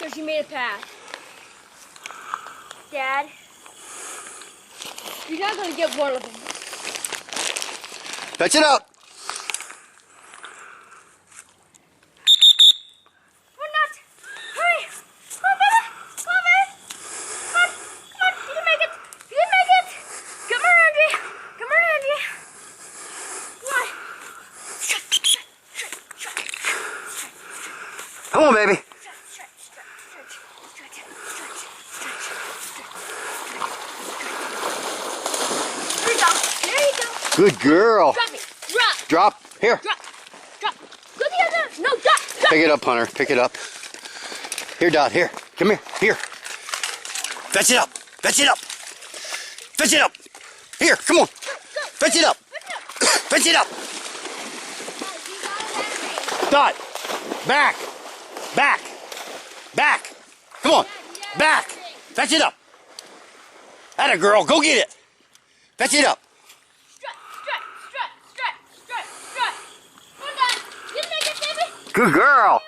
So she made a path. Dad, you're not gonna get one of them. Fetch it up. We're not. Hurry! Come on, baby! Come on, baby! Come on! Come on! You can make it! You can make it! Come on, Angie! Come on, Angie! Come on! Come on, baby. There you go. There you go. Good girl. Drop me. Drop. Drop. Here. Drop. Drop. Go the other. No, drop. Drop. Pick it up, Hunter. Pick it up. Here, Dot. Here. Come here. Here. Fetch it up. Fetch it up. Fetch it up. Here. Come on. Fetch it up. Fetch it up. Dot. Back. Back. Back. Come on. Back. Fetch it up. Atta girl. Go get it. Fetch it up. Strut, strut, strut, strut, strut, strut. Hold on. You make it, baby. Good girl.